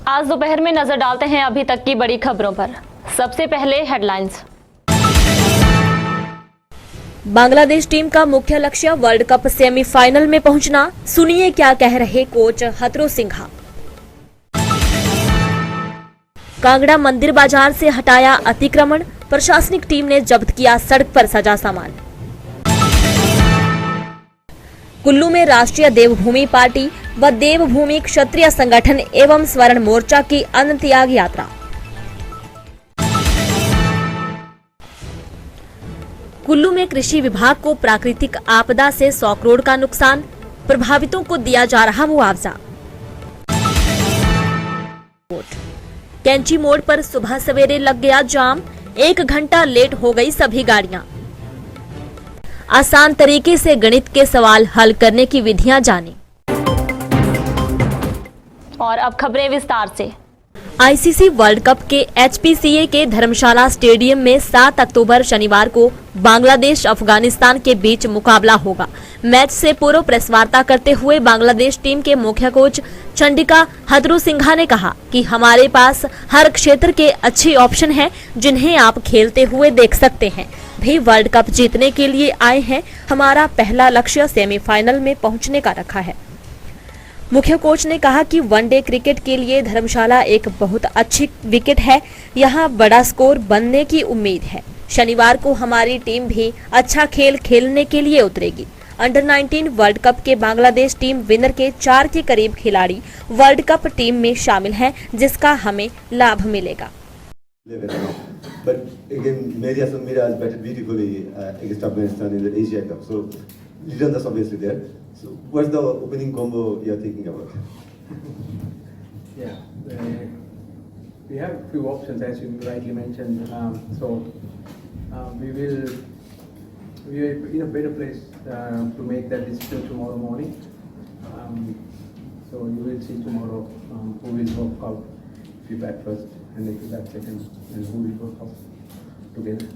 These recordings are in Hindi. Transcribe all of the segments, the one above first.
आज दोपहर में नजर डालते हैं अभी तक की बड़ी खबरों पर। सबसे पहले हेडलाइंस। बांग्लादेश टीम का मुख्य लक्ष्य वर्ल्ड कप सेमीफाइनल में पहुंचना। सुनिए क्या कह रहे कोच हथरो सिंघा। कांगड़ा मंदिर बाजार से हटाया अतिक्रमण, प्रशासनिक टीम ने जब्त किया सड़क पर सजा सामान। कुल्लू में राष्ट्रीय देवभूमि पार्टी व देवभूमि क्षत्रिय संगठन एवं स्वर्ण मोर्चा की अन्न त्याग यात्रा। कुल्लू में कृषि विभाग को प्राकृतिक आपदा से 100 करोड़ का नुकसान, प्रभावितों को दिया जा रहा मुआवजा। कैंची मोड़ पर सुबह सवेरे लग गया जाम, 1 घंटा लेट हो गई सभी गाड़ियां। आसान तरीके से गणित के सवाल हल करने की विधियां जानें। और अब खबरें विस्तार से। आईसीसी वर्ल्ड कप के एचपीसीए के धर्मशाला स्टेडियम में 7 अक्टूबर शनिवार को बांग्लादेश अफगानिस्तान के बीच मुकाबला होगा। मैच से पूर्व प्रेस वार्ता करते हुए बांग्लादेश टीम के मुख्य कोच चंडिका हथरू सिंघा ने कहा कि हमारे पास हर क्षेत्र के अच्छे ऑप्शन हैं जिन्हें आप खेलते हुए देख सकते हैं। भी वर्ल्ड कप जीतने के लिए आए हैं। हमारा पहला लक्ष्य सेमीफाइनल में पहुंचने का रखा है। मुख्य कोच ने कहा कि वनडे क्रिकेट के लिए धर्मशाला एक बहुत अच्छी विकेट है। यहां बड़ा स्कोर बनने की उम्मीद है। शनिवार को हमारी टीम भी अच्छा खेल खेलने के लिए उतरेगी। अंडर 19 वर्ल्ड कप के बांग्लादेश टीम विनर के 4 के करीब खिलाड़ी वर्ल्ड कप टीम में शामिल हैं, जिसका हमें लाभ मिलेगा। But again, Mira has batted beautifully against Afghanistan in the Asia Cup. So, Liran is obviously there. So, what's the opening combo you're thinking about? Yeah, we have a few options as you rightly mentioned. We are in a better place to make that decision tomorrow morning. So you will see tomorrow who will work out if you bat first and if you bat second, and who will work out together.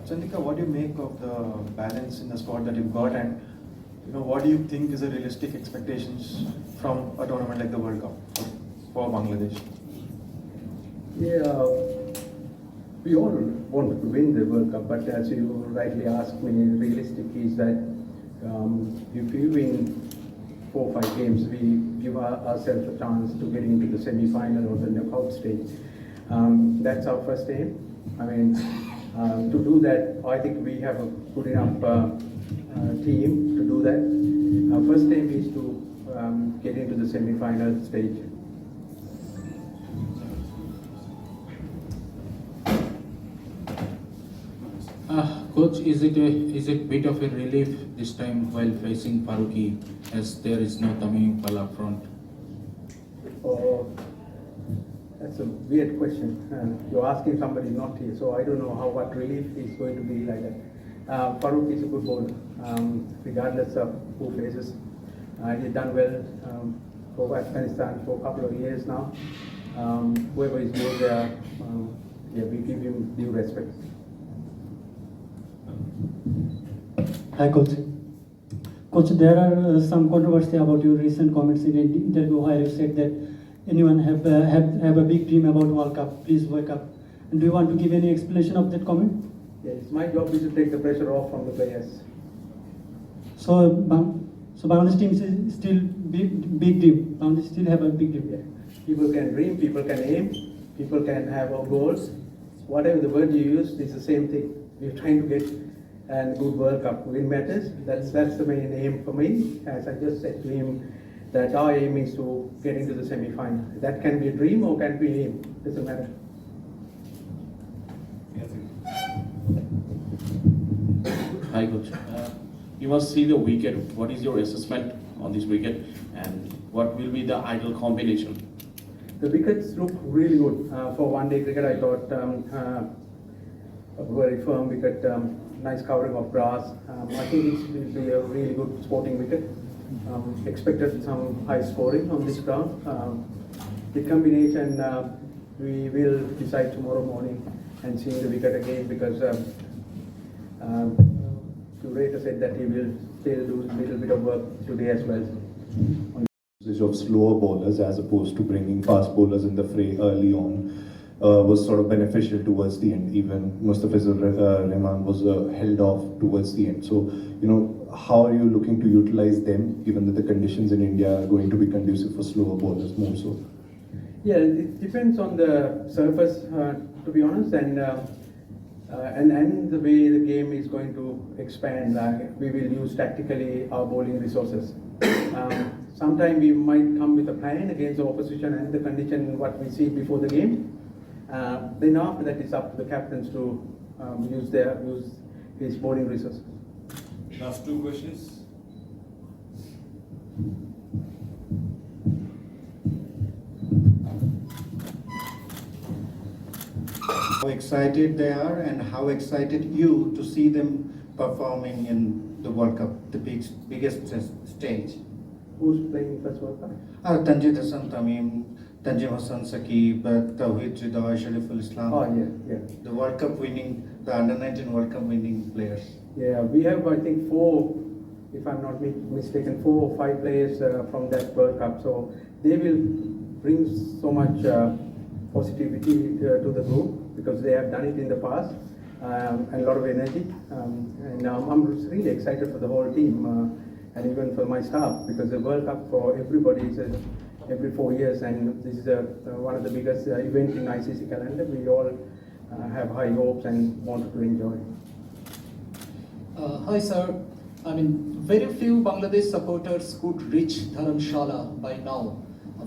Chandika, what do you make of the balance in the squad that you've got, and what do you think is the realistic expectations from a tournament like the World Cup for Bangladesh? Yeah, we all want to win the World Cup, but as you rightly asked me, realistic is that if we win 4 or 5 games, we give ourselves a chance to get into the semi-final or the knockout stage. That's our first aim. I mean, to do that, I think we have a good enough team to do that. Our first aim is to get into the semi-final stage. Coach, is it a bit of a relief this time while facing Farooqi, as there is no Tamim up front? Oh, that's a weird question. You're asking somebody not here, so I don't know what relief is going to be like that. Farooq is a good bowler, regardless of who faces. He's done well for Afghanistan for a couple of years now. Whoever is more there, we give him due respect. Hi coach. Coach, there are some controversy about your recent comments in an interview where you said that anyone have a big dream about World Cup, please wake up. And do you want to give any explanation of that comment? Yes, my job is to take the pressure off from the players. So Bangladesh team is still big dream. Bangladesh still have a big dream. Yeah. People can dream, people can aim, people can have goals. Whatever the word you use, it's the same thing. We're trying to get a good World Cup. Win matters. That's the main aim for me. As I just said to him, that our aim is to get into the semi-final. That can be a dream or can be aim. Doesn't matter. Hi coach. You must see the wicket. What is your assessment on this wicket, and what will be the ideal combination? The wickets look really good. For one-day cricket, I thought a very firm wicket, nice covering of grass. I think it will be a really good sporting wicket. Expected some high scoring on this ground. The combination we will decide tomorrow morning and see the wicket again, because curator said that he will still do a little bit of work today as well. Usage of slower bowlers as opposed to bringing fast bowlers in the fray early on was sort of beneficial towards the end. Even Mustafizur Rahman was held off towards the end. So, how are you looking to utilize them, given that the conditions in India are going to be conducive for slower bowlers more so? Yeah, it depends on the surface, to be honest, and the way the game is going to expand. We will use tactically our bowling resources. Sometime we might come with a plan against the opposition and the condition what we see before the game. Then after that, it's up to the captains to use his bowling resources. Last two questions. How excited they are and how excited you to see them performing in the World Cup, the biggest stage. Who's playing first World Cup? Tanjid Hassan Tamim, Tanjim Hassan Saqib, Tawhid Rida, Shariful Islam. Oh, yeah. The World Cup winning, the under-19 World Cup winning players. Yeah, we have, I think, 4, if I'm not mistaken, 4 or 5 players from that World Cup. So they will bring so much positivity to the group because they have done it in the past and a lot of energy. And I'm really excited for the whole team and even for my staff because the World Cup for everybody is every 4 years and this is one of the biggest events in ICC calendar. We all have high hopes and wanted to enjoy. Hi sir, very few Bangladesh supporters could reach Dharamshala by now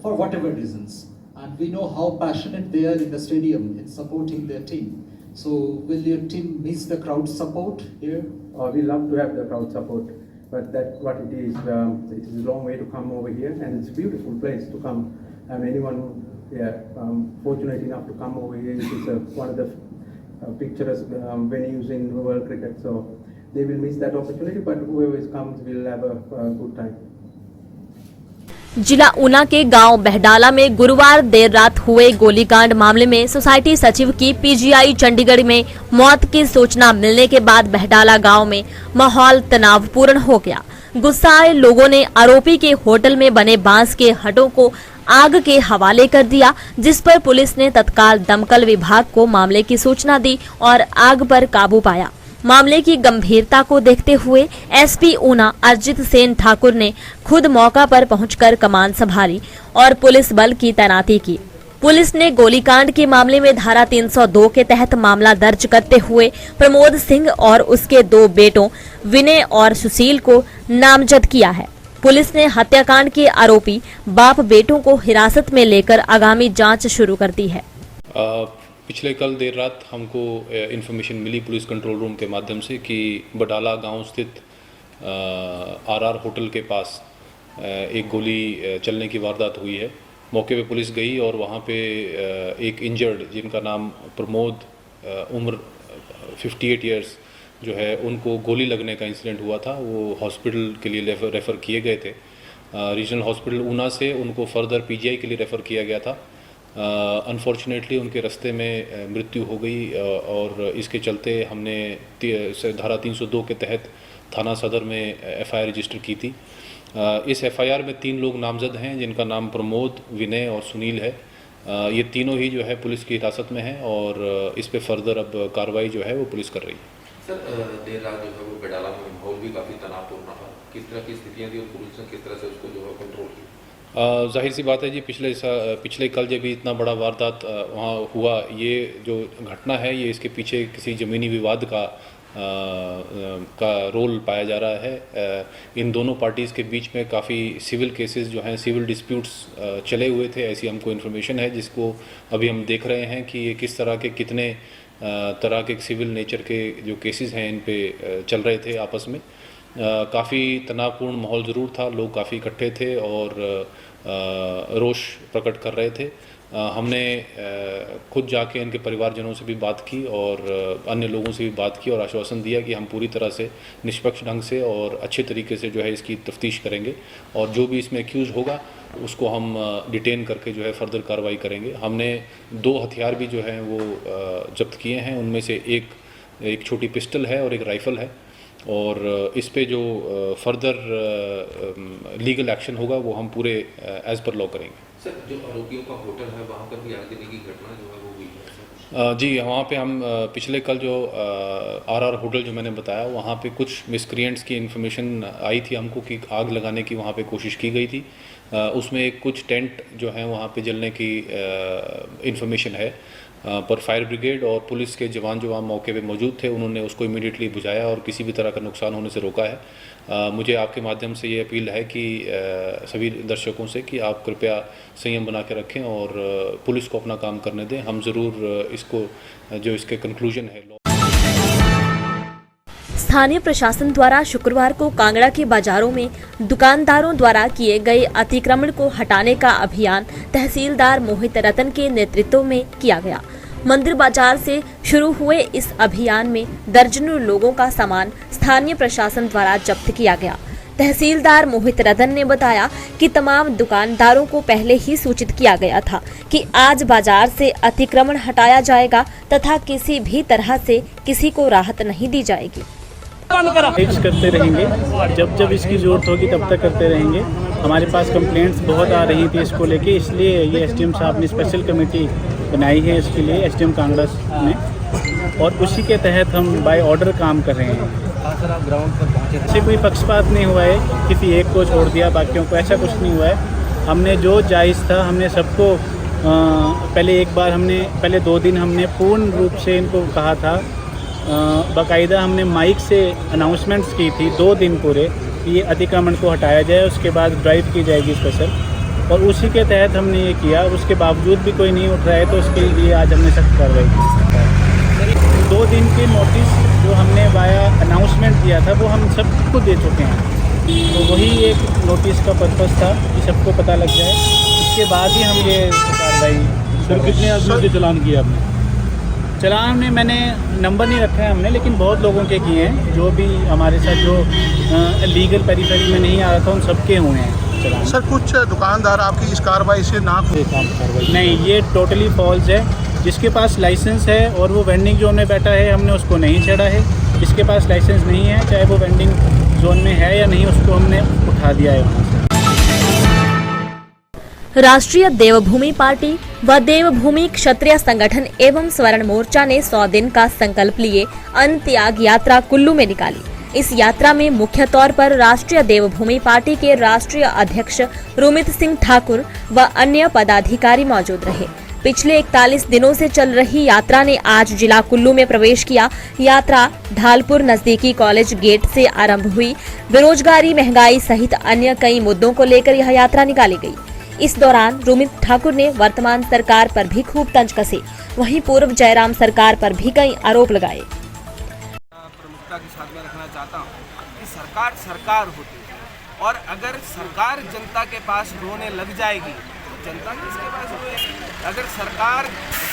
for whatever reasons, and we know how passionate they are in the stadium in supporting their team. So will your team miss the crowd support here? We love to have the crowd support, but that's what it is. It is a long way to come over here, and it's a beautiful place to come. Anyone fortunate enough to come over here, it is one of the picturesque venues in world cricket. So they will miss that opportunity, but whoever comes will have a good time. जिला ऊना के गांव बहडाला में गुरुवार देर रात हुए गोलीकांड मामले में सोसाइटी सचिव की पीजीआई चंडीगढ़ में मौत की सूचना मिलने के बाद बहडाला गांव में माहौल तनावपूर्ण हो गया। गुस्साए लोगों ने आरोपी के होटल में बने बांस के हटों को आग के हवाले कर दिया, जिस पर पुलिस ने तत्काल दमकल विभाग को मामले की सूचना दी और आग पर काबू पाया। मामले की गंभीरता को देखते हुए एसपी ऊना अरजित सेन ठाकुर ने खुद मौका पर पहुंचकर कमान संभाली और पुलिस बल की तैनाती की। पुलिस ने गोलीकांड के मामले में धारा 302 के तहत मामला दर्ज करते हुए प्रमोद सिंह और उसके 2 बेटों विनय और सुशील को नामजद किया है। पुलिस ने हत्याकांड के आरोपी बाप बेटों को हिरासत में लेकर आगामी जांच शुरू कर दी है। पिछले कल देर रात हमको इन्फॉर्मेशन मिली पुलिस कंट्रोल रूम के माध्यम से कि बडाला गांव स्थित आरआर होटल के पास एक गोली चलने की वारदात हुई है। मौके पे पुलिस गई और वहां पे एक इंजर्ड जिनका नाम प्रमोद उम्र 58 इयर्स जो है उनको गोली लगने का इंसिडेंट हुआ था। वो हॉस्पिटल के लिए रेफ़र किए गए थे। रीजनल हॉस्पिटल ऊना से उनको फर्दर पीजीआई के लिए रेफ़र किया गया था। अनफॉर्चुनेटली उनके रास्ते में मृत्यु हो गई और इसके चलते हमने धारा 302 के तहत थाना सदर में एफआईआर रजिस्टर की थी। इस एफआईआर में 3 लोग नामजद हैं जिनका नाम प्रमोद, विनय और सुनील है। ये तीनों ही जो है पुलिस की हिरासत में हैं और इस पे फर्दर अब कार्रवाई जो है वो पुलिस कर रही है। सर देर रात जो है वो बडाला में माहौल भी काफ़ी तनावपूर्ण रहा, किस तरह की स्थितियाँ थी और पुलिस ने किस तरह से उसको जो है कंट्रोल किया? जाहिर सी बात है जी, पिछले कल जब भी इतना बड़ा वारदात वहाँ हुआ, ये जो घटना है ये इसके पीछे किसी ज़मीनी विवाद का रोल पाया जा रहा है। इन दोनों पार्टीज़ के बीच में काफ़ी सिविल केसेस जो हैं, सिविल डिस्प्यूट्स चले हुए थे, ऐसी हमको इन्फॉर्मेशन है जिसको अभी हम देख रहे हैं कि ये किस तरह के कितने तरह के सिविल नेचर के जो केसेस हैं इन पे चल रहे थे आपस में। काफ़ी तनावपूर्ण माहौल ज़रूर था, लोग काफ़ी इकट्ठे थे और रोष प्रकट कर रहे थे। हमने खुद जाके इनके परिवारजनों से भी बात की और अन्य लोगों से भी बात की और आश्वासन दिया कि हम पूरी तरह से निष्पक्ष ढंग से और अच्छे तरीके से जो है इसकी तफ्तीश करेंगे और जो भी इसमें एक्यूज़ होगा उसको हम डिटेन करके जो है फर्दर कार्रवाई करेंगे। हमने 2 हथियार भी जो हैं वो जब्त किए हैं, उनमें से एक छोटी पिस्टल है और एक राइफ़ल है। और इस पे जो फर्दर लीगल एक्शन होगा वो हम पूरे एज पर लॉ करेंगे। सर, जो आरोपियों का होटल है वहाँ पर भी आग देने की घटना जो है वो हुई है? जी, वहाँ पे हम पिछले कल जो आर होटल जो मैंने बताया वहाँ पे कुछ मिसक्रिएंट्स की इन्फॉर्मेशन आई थी हमको कि आग लगाने की वहाँ पे कोशिश की गई थी। उसमें कुछ टेंट जो हैं वहाँ पे जलने की इन्फॉर्मेशन है, पर फायर ब्रिगेड और पुलिस के जवान जो वहाँ मौके पे मौजूद थे उन्होंने उसको इमीडिएटली बुझाया और किसी भी तरह का नुकसान होने से रोका है। मुझे आपके माध्यम से ये अपील है कि सभी दर्शकों से कि आप कृपया संयम बना के रखें और पुलिस को अपना काम करने दें। हम ज़रूर इसको जो इसके कंक्लूजन है। स्थानीय प्रशासन द्वारा शुक्रवार को कांगड़ा के बाजारों में दुकानदारों द्वारा किए गए अतिक्रमण को हटाने का अभियान तहसीलदार मोहित रतन के नेतृत्व में किया गया। मंदिर बाजार से शुरू हुए इस अभियान में दर्जनों लोगों का सामान स्थानीय प्रशासन द्वारा जब्त किया गया। तहसीलदार मोहित रतन ने बताया कि तमाम दुकानदारों को पहले ही सूचित किया गया था कि आज बाजार से अतिक्रमण हटाया जाएगा तथा किसी भी तरह से किसी को राहत नहीं दी जाएगी। करते रहेंगे, जब इसकी जरूरत होगी तब तक करते रहेंगे। हमारे पास कंप्लेंट्स बहुत आ रही थी इसको लेके, इसलिए ये एसडीएम साहब ने स्पेशल कमेटी बनाई है इसके लिए, एसडीएम कांगड़ा ने, और उसी के तहत हम बाय ऑर्डर काम कर रहे हैं। ग्राउंड पर पहुंचे, इससे कोई पक्षपात नहीं हुआ है, किसी एक को छोड़ दिया बाकियों को, ऐसा कुछ नहीं हुआ है। हमने जो जायज़ था हमने सबको पहले 2 दिन हमने पूर्ण रूप से इनको कहा था, बाकायदा हमने माइक से अनाउंसमेंट्स की थी 2 दिन पूरे कि ये अतिक्रमण को हटाया जाए, उसके बाद ड्राइव की जाएगी स्पेशल, और उसी के तहत हमने ये किया। उसके बावजूद भी कोई नहीं उठ रहा है तो उसके लिए आज हमने सख्त कार्रवाई की। 2 दिन के नोटिस जो हमने वाया अनाउंसमेंट दिया था वो हम सबको दे चुके हैं, तो वही एक नोटिस का पर्पज़ था कि सबको पता लग जाए, इसके बाद ही हम ये कार्रवाई। सर, कितने आदमी के चालान किए आपने? चलान में मैंने नंबर नहीं रखा है हमने, लेकिन बहुत लोगों के किए हैं, जो भी हमारे साथ जो लीगल पेरिफेरी में नहीं आ रहा था उन सबके हुए हैं चलान। सर, कुछ दुकानदार आपकी इस कार्रवाई से नहीं, ये टोटली फॉल्स है। जिसके पास लाइसेंस है और वो वेंडिंग जोन में बैठा है हमने उसको नहीं छेड़ा है, जिसके पास लाइसेंस नहीं है चाहे वो वेंडिंग जोन में है या नहीं उसको हमने उठा दिया है वहाँ से। राष्ट्रीय देवभूमि पार्टी व देवभूमि क्षत्रिय संगठन एवं स्वर्ण मोर्चा ने 100 दिन का संकल्प लिए अन्न त्याग यात्रा कुल्लू में निकाली। इस यात्रा में मुख्य तौर पर राष्ट्रीय देवभूमि पार्टी के राष्ट्रीय अध्यक्ष रुमित सिंह ठाकुर व अन्य पदाधिकारी मौजूद रहे। पिछले 41 दिनों से चल रही यात्रा ने आज जिला कुल्लू में प्रवेश किया। यात्रा ढालपुर नजदीकी कॉलेज गेट से आरंभ हुई। बेरोजगारी, महंगाई सहित अन्य कई मुद्दों को लेकर यह यात्रा निकाली गई। इस दौरान रुमित ठाकुर ने वर्तमान सरकार पर भी खूब तंज कसे, वहीं पूर्व जयराम सरकार पर भी कई आरोप लगाए। प्रमुखता के साथ मैं रखना चाहता हूँ कि सरकार होती है, और अगर सरकार जनता के पास रोने लग जाएगी तो जनता किसके पास रोएगी? अगर सरकार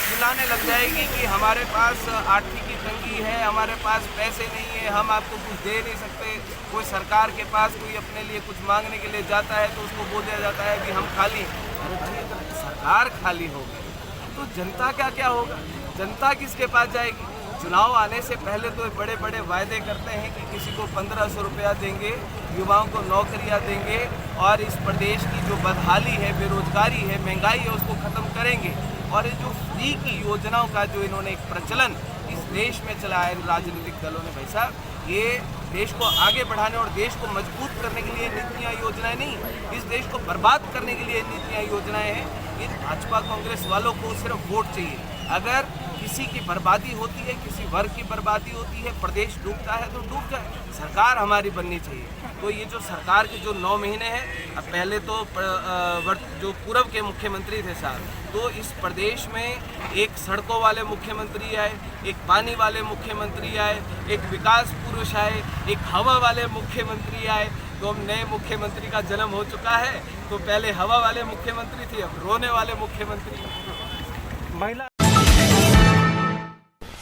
चिल्लाने लग जाएगी कि हमारे पास आर्थिक तंगी है, हमारे पास पैसे नहीं है, हम आपको कुछ दे नहीं सकते, कोई सरकार के पास कोई अपने लिए कुछ मांगने के लिए जाता है तो उसको बोल दिया जाता है कि हम खाली हैं। अरे भाई, अगर सरकार खाली होगी तो जनता क्या होगा? जनता किसके पास जाएगी? चुनाव आने से पहले तो बड़े बड़े वायदे करते हैं कि किसी को 1500 रुपया देंगे, युवाओं को नौकरियां देंगे, और इस प्रदेश की जो बदहाली है, बेरोजगारी है, महंगाई है, उसको ख़त्म करेंगे। और ये जो फ्री की योजनाओं का जो इन्होंने एक प्रचलन इस देश में चलाया है राजनीतिक दलों ने, भाई साहब, ये देश को आगे बढ़ाने और देश को मजबूत करने के लिए नीतियाँ योजनाएं नहीं, इस देश को बर्बाद करने के लिए नीतियाँ योजनाएं हैं। इन भाजपा कांग्रेस वालों को सिर्फ वोट चाहिए। अगर किसी की बर्बादी होती है, किसी वर्ग की बर्बादी होती है, प्रदेश डूबता है तो डूब जाए, सरकार हमारी बननी चाहिए। तो ये जो सरकार के जो 9 महीने हैं, अब पहले तो जो पूर्व के मुख्यमंत्री थे साहब, तो इस प्रदेश में एक सड़कों वाले मुख्यमंत्री आए, एक पानी वाले मुख्यमंत्री आए, एक विकास पुरुष आए, एक हवा वाले मुख्यमंत्री आए। तो अब नए मुख्यमंत्री का जन्म हो चुका है, तो पहले हवा वाले मुख्यमंत्री थे, अब रोने वाले मुख्यमंत्री। महिला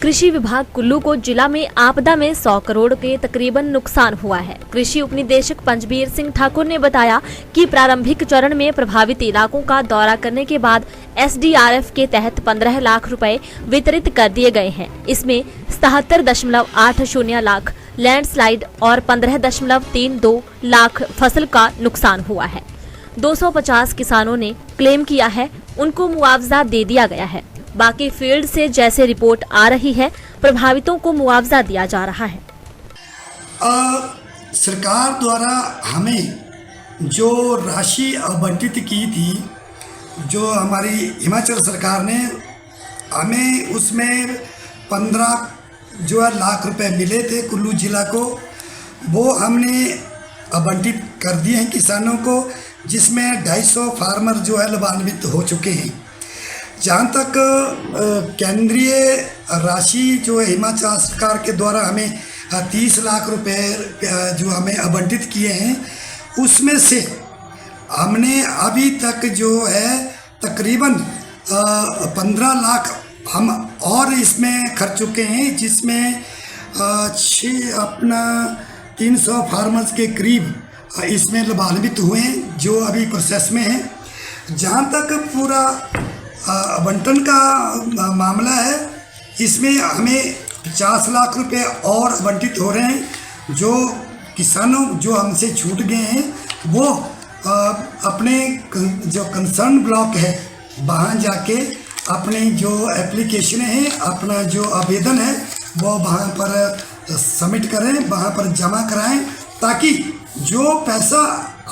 कृषि विभाग कुल्लू को जिला में आपदा में 100 करोड़ के तकरीबन नुकसान हुआ है। कृषि उपनिदेशक पंजबीर सिंह ठाकुर ने बताया कि प्रारंभिक चरण में प्रभावित इलाकों का दौरा करने के बाद SDRF के तहत 15 लाख रुपए वितरित कर दिए गए हैं। इसमें 77.80 लाख लैंडस्लाइड और 15.32 लाख फसल का नुकसान हुआ है। 250 किसानों ने क्लेम किया है, उनको मुआवजा दे दिया गया है। बाकी फील्ड से जैसे रिपोर्ट आ रही है, प्रभावितों को मुआवजा दिया जा रहा है। सरकार द्वारा हमें जो राशि आवंटित की थी, जो हमारी हिमाचल सरकार ने हमें, उसमें 15 लाख रुपए मिले थे कुल्लू जिला को, वो हमने आवंटित कर दिए हैं किसानों को, जिसमें 250 फार्मर जो है लाभान्वित हो चुके हैं। जहाँ तक केंद्रीय राशि जो है हिमाचल सरकार के द्वारा हमें 30 लाख रुपए जो हमें आवंटित किए हैं, उसमें से हमने अभी तक जो है तकरीबन 15 लाख हम और इसमें खर्च चुके हैं, जिसमें 300 फार्मर्स के करीब इसमें लाभान्वित हुए हैं, जो अभी प्रोसेस में है। जहाँ तक पूरा आवंटन का मामला है, इसमें हमें 50 लाख रुपए और आवंटित हो रहे हैं। जो किसानों जो हमसे छूट गए हैं, वो अपने जो कंसर्न ब्लॉक है वहाँ जाके अपने जो एप्लीकेशन है, अपना जो आवेदन है, वो वहाँ पर सबमिट करें, वहाँ पर जमा कराएं, ताकि जो पैसा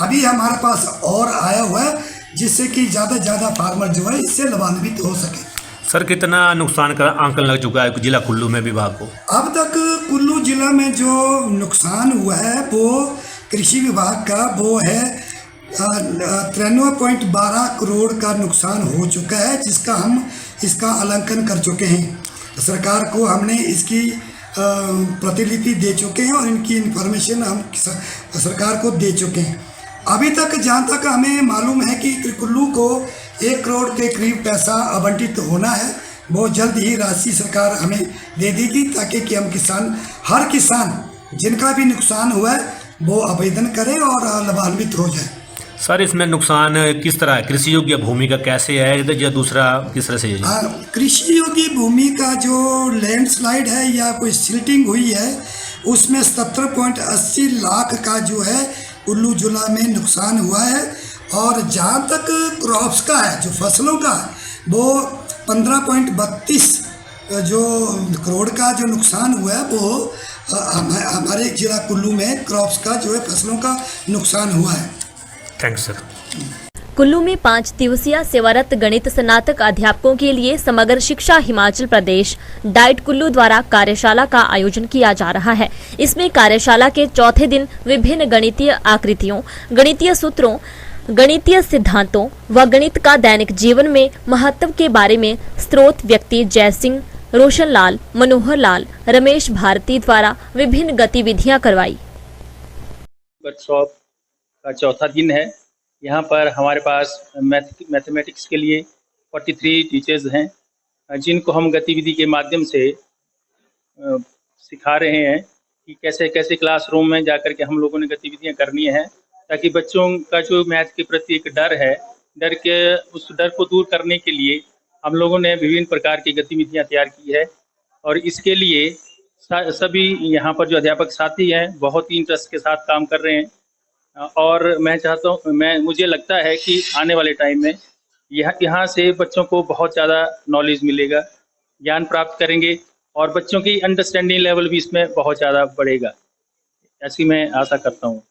अभी हमारे पास और आया हुआ है, जिससे कि ज़्यादा से ज़्यादा फार्मर जो है इससे लाभान्वित हो सके। सर, कितना नुकसान का आंकलन लग चुका है जिला कुल्लू में विभाग को? अब तक कुल्लू जिला में जो नुकसान हुआ है वो कृषि विभाग का वो है 93.12 करोड़ का नुकसान हो चुका है, जिसका हम इसका आंकलन कर चुके हैं। सरकार को हमने इसकी प्रतिलिपि दे चुके हैं और इनकी इन्फॉर्मेशन हम सरकार को दे चुके हैं। अभी तक जहाँ तक हमें मालूम है कि कुल्लू को 1 करोड़ के करीब पैसा आवंटित होना है, वो जल्द ही राशि सरकार हमें दे देगी, ताकि कि हम हर किसान जिनका भी नुकसान हुआ है वो आवेदन करें और लाभान्वित हो जाए। सर, इसमें नुकसान किस तरह है? कृषि योग्य भूमि का कैसे है या दूसरा किस तरह से है? कृषि योग्य भूमि का जो लैंडस्लाइड है या कोई सिल्टिंग हुई है, उसमें 17.80 लाख का जो है कुल्लू जिला में नुकसान हुआ है। और जहाँ तक क्रॉप्स का है, जो फसलों का, वो 15.32 जो करोड़ का जो नुकसान हुआ है, वो हमारे जिला कुल्लू में क्रॉप्स का जो है फसलों का नुकसान हुआ है। Thanks sir. कुल्लू में 5 दिवसीय सेवारत गणित स्नातक अध्यापकों के लिए समग्र शिक्षा हिमाचल प्रदेश डाइट कुल्लू द्वारा कार्यशाला का आयोजन किया जा रहा है। इसमें कार्यशाला के चौथे दिन विभिन्न गणितीय आकृतियों, गणितीय सूत्रों, गणितीय सिद्धांतों व गणित का दैनिक जीवन में महत्व के बारे में स्रोत व्यक्ति जय सिंह, रोशन लाल, मनोहर लाल, रमेश भारती द्वारा विभिन्न गतिविधियां करवाई। वर्कशॉप का चौथा दिन है। यहाँ पर हमारे पास मैथमेटिक्स के लिए 43 टीचर्स हैं, जिनको हम गतिविधि के माध्यम से सिखा रहे हैं कि कैसे कैसे क्लासरूम में जाकर के हम लोगों ने गतिविधियाँ करनी है, ताकि बच्चों का जो मैथ के प्रति एक डर है, उस डर को दूर करने के लिए हम लोगों ने विभिन्न प्रकार की गतिविधियाँ तैयार की है। और इसके लिए सभी यहाँ पर जो अध्यापक साथी हैं बहुत ही इंटरेस्ट के साथ काम कर रहे हैं। और मैं चाहता हूँ, मुझे लगता है कि आने वाले टाइम में यहाँ से बच्चों को बहुत ज़्यादा नॉलेज मिलेगा, ज्ञान प्राप्त करेंगे और बच्चों की अंडरस्टैंडिंग लेवल भी इसमें बहुत ज़्यादा बढ़ेगा, ऐसी मैं आशा करता हूँ।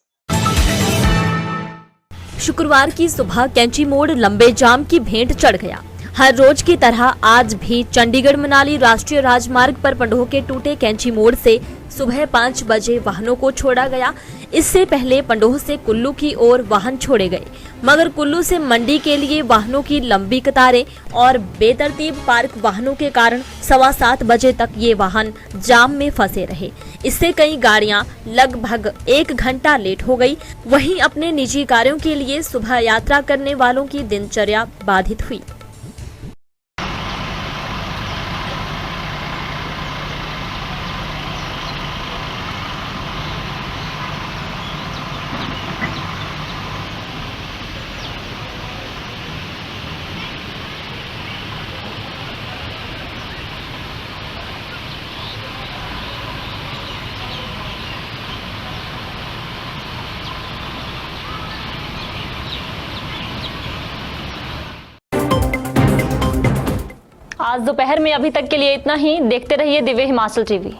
शुक्रवार की सुबह कैंची मोड़ लंबे जाम की भेंट चढ़ गया। हर रोज की तरह आज भी चंडीगढ़ मनाली राष्ट्रीय राजमार्ग पर पंडोह के टूटे कैंची मोड़ से सुबह 5 बजे वाहनों को छोड़ा गया। इससे पहले पंडोह से कुल्लू की ओर वाहन छोड़े गए, मगर कुल्लू से मंडी के लिए वाहनों की लंबी कतारें और बेतरतीब पार्क वाहनों के कारण 7:15 बजे तक ये वाहन जाम में फंसे रहे। इससे कई गाड़ियां लगभग 1 घंटा लेट हो गई। वहीं अपने निजी कार्यों के लिए सुबह यात्रा करने वालों की दिनचर्या बाधित हुई। आज दोपहर में अभी तक के लिए इतना ही। देखते रहिए दिव्य हिमाचल टीवी।